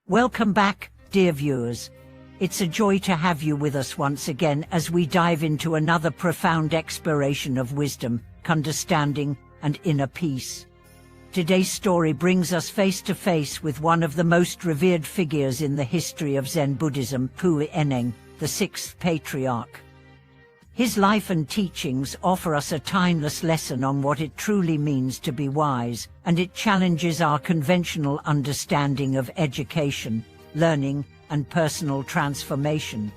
Welcome back, dear viewers. It's a joy to have you with us once again as we dive into another profound exploration of wisdom, understanding, and inner peace. Today's story brings us face to face with one of the most revered figures in the history of Zen Buddhism, Neng, the sixth patriarch. His life and teachings offer us a timeless lesson on what it truly means to be wise, and it challenges our conventional understanding of education, learning, and personal transformation.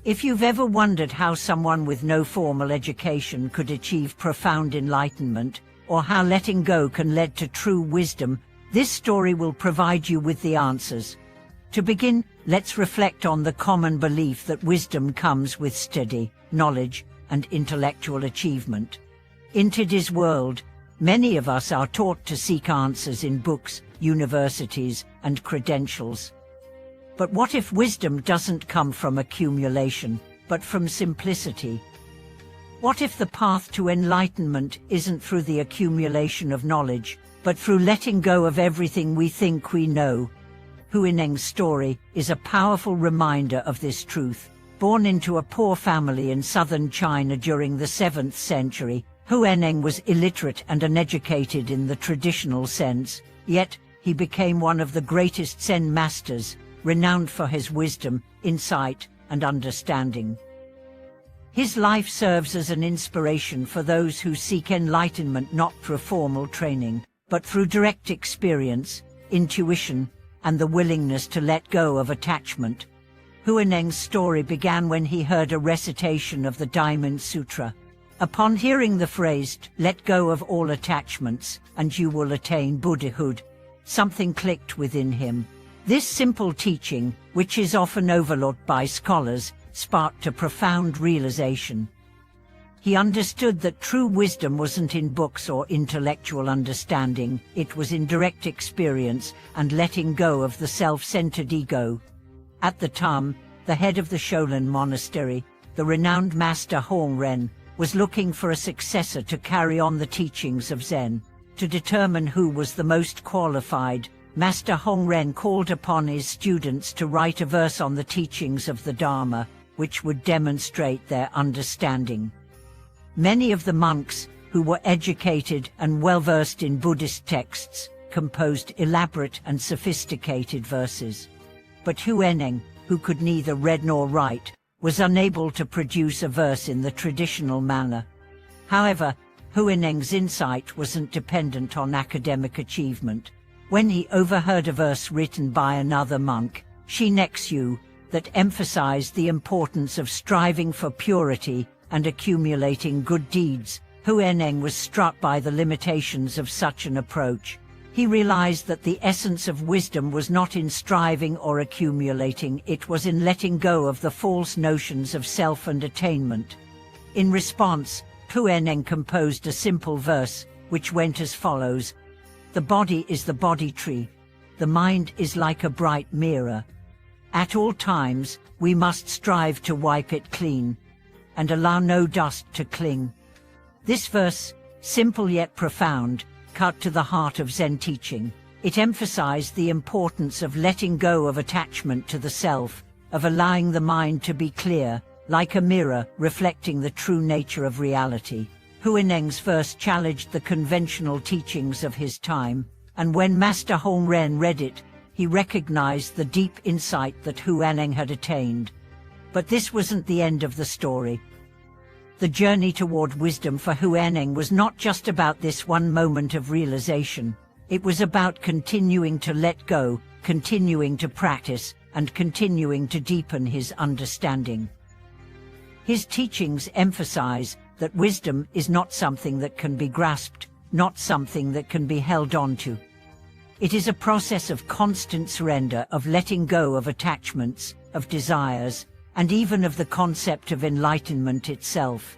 If you've ever wondered how someone with no formal education could achieve profound enlightenment, or how letting go can lead to true wisdom, this story will provide you with the answers. To begin, let's reflect on the common belief that wisdom comes with study, knowledge, and intellectual achievement. In today's world, many of us are taught to seek answers in books, universities, and credentials. But what if wisdom doesn't come from accumulation, but from simplicity? What if the path to enlightenment isn't through the accumulation of knowledge, but through letting go of everything we think we know? Neng's story is a powerful reminder of this truth. Born into a poor family in southern China during the 7th century, Neng was illiterate and uneducated in the traditional sense, yet he became one of the greatest Zen masters, renowned for his wisdom, insight, and understanding. His life serves as an inspiration for those who seek enlightenment not through formal training, but through direct experience, intuition, and the willingness to let go of attachment. Neng's story began when he heard a recitation of the Diamond Sutra. Upon hearing the phrase, "Let go of all attachments, and you will attain Buddhahood," something clicked within him. This simple teaching, which is often overlooked by scholars, sparked a profound realization. He understood that true wisdom wasn't in books or intellectual understanding, it was in direct experience and letting go of the self-centered ego. At the time, the head of the Shaolin monastery, the renowned Master Hongren, was looking for a successor to carry on the teachings of Zen. To determine who was the most qualified, Master Hongren called upon his students to write a verse on the teachings of the Dharma, which would demonstrate their understanding. Many of the monks, who were educated and well-versed in Buddhist texts, composed elaborate and sophisticated verses. But Neng, who could neither read nor write, was unable to produce a verse in the traditional manner. However, Neng's insight wasn't dependent on academic achievement. When he overheard a verse written by another monk, Shinexu, that emphasized the importance of striving for purity and accumulating good deeds, Neng was struck by the limitations of such an approach. He realized that the essence of wisdom was not in striving or accumulating, it was in letting go of the false notions of self and attainment. In response, Neng composed a simple verse, which went as follows: "The body is the body tree. The mind is like a bright mirror. At all times, we must strive to wipe it clean, and allow no dust to cling." This verse, simple yet profound, cut to the heart of Zen teaching. It emphasized the importance of letting go of attachment to the self, of allowing the mind to be clear, like a mirror reflecting the true nature of reality. Neng's verse challenged the conventional teachings of his time, and when Master Hongren read it, he recognized the deep insight that Neng had attained. But this wasn't the end of the story. The journey toward wisdom for Neng was not just about this one moment of realization. It was about continuing to let go, continuing to practice, and continuing to deepen his understanding. His teachings emphasize that wisdom is not something that can be grasped, not something that can be held onto. It is a process of constant surrender, of letting go of attachments, of desires, and even of the concept of enlightenment itself.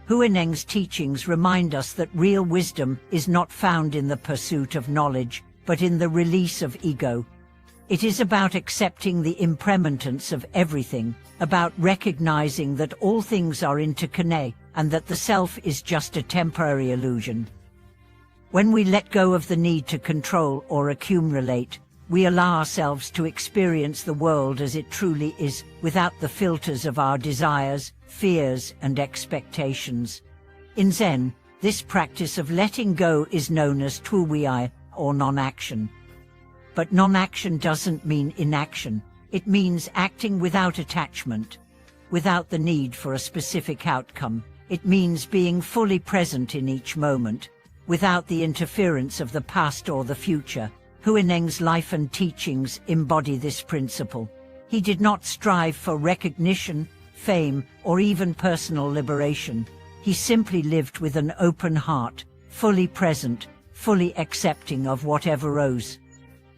Neng's teachings remind us that real wisdom is not found in the pursuit of knowledge, but in the release of ego. It is about accepting the impermanence of everything, about recognizing that all things are interconnected, and that the self is just a temporary illusion. When we let go of the need to control or accumulate, we allow ourselves to experience the world as it truly is, without the filters of our desires, fears, and expectations. In Zen, this practice of letting go is known as tuwei, or non-action. But non-action doesn't mean inaction. It means acting without attachment, without the need for a specific outcome. It means being fully present in each moment, without the interference of the past or the future. Neng's life and teachings embody this principle. He did not strive for recognition, fame, or even personal liberation. He simply lived with an open heart, fully present, fully accepting of whatever arose.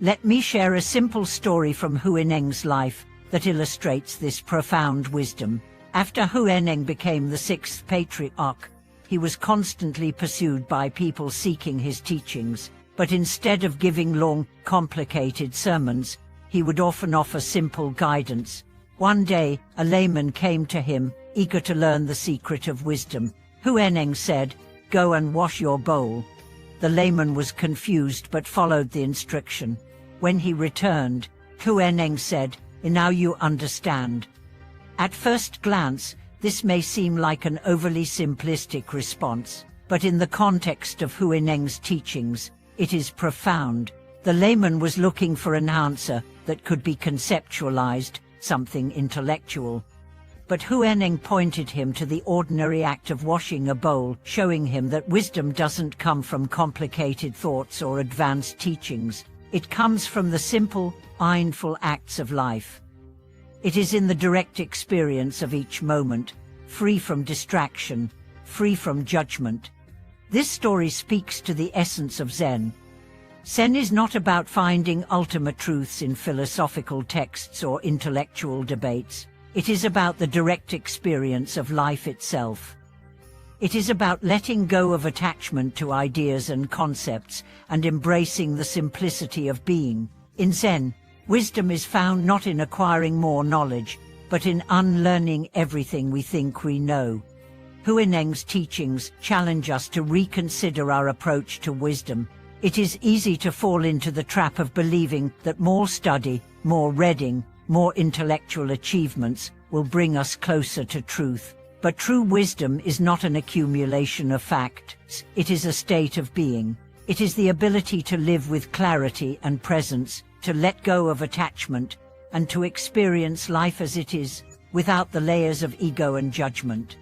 Let me share a simple story from Neng's life that illustrates this profound wisdom. After Neng became the 6th patriarch, he was constantly pursued by people seeking his teachings, but instead of giving long, complicated sermons, he would often offer simple guidance. One day, a layman came to him, eager to learn the secret of wisdom. Neng said, "Go and wash your bowl." The layman was confused but followed the instruction. When he returned, Neng said, "Now you understand." At first glance, this may seem like an overly simplistic response, but in the context of Neng's teachings, it is profound. The layman was looking for an answer that could be conceptualized, something intellectual. But Neng pointed him to the ordinary act of washing a bowl, showing him that wisdom doesn't come from complicated thoughts or advanced teachings. It comes from the simple, mindful acts of life. It is in the direct experience of each moment, free from distraction, free from judgment. This story speaks to the essence of Zen. Zen is not about finding ultimate truths in philosophical texts or intellectual debates. It is about the direct experience of life itself. It is about letting go of attachment to ideas and concepts and embracing the simplicity of being. In Zen, wisdom is found not in acquiring more knowledge, but in unlearning everything we think we know. Neng's teachings challenge us to reconsider our approach to wisdom. It is easy to fall into the trap of believing that more study, more reading, more intellectual achievements will bring us closer to truth. But true wisdom is not an accumulation of facts, it is a state of being. It is the ability to live with clarity and presence, to let go of attachment, and to experience life as it is, without the layers of ego and judgment.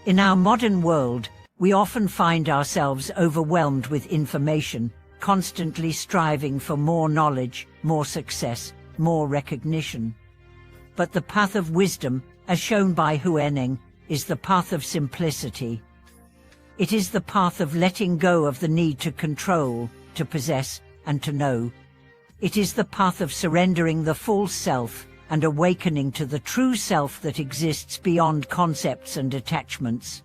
In our modern world, we often find ourselves overwhelmed with information, constantly striving for more knowledge, more success, more recognition. But the path of wisdom, as shown by Neng, is the path of simplicity. It is the path of letting go of the need to control, to possess, and to know. It is the path of surrendering the false self and awakening to the true self that exists beyond concepts and attachments.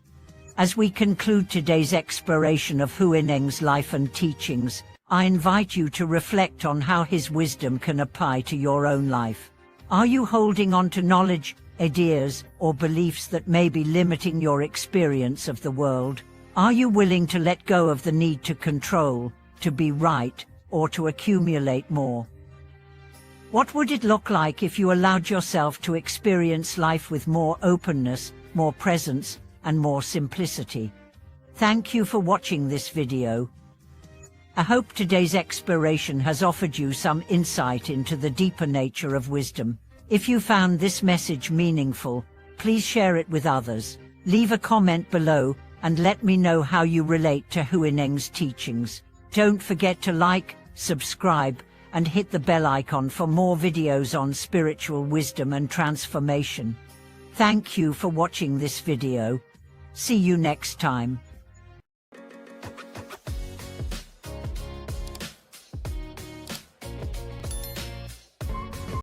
As we conclude today's exploration of Neng's life and teachings, I invite you to reflect on how his wisdom can apply to your own life. Are you holding on to knowledge, ideas, or beliefs that may be limiting your experience of the world? Are you willing to let go of the need to control, to be right, or to accumulate more? What would it look like if you allowed yourself to experience life with more openness, more presence, and more simplicity? Thank you for watching this video. I hope today's exploration has offered you some insight into the deeper nature of wisdom. If you found this message meaningful, please share it with others. Leave a comment below and let me know how you relate to Neng's teachings. Don't forget to like, subscribe, and hit the bell icon for more videos on spiritual wisdom and transformation. Thank you for watching this video. See you next time.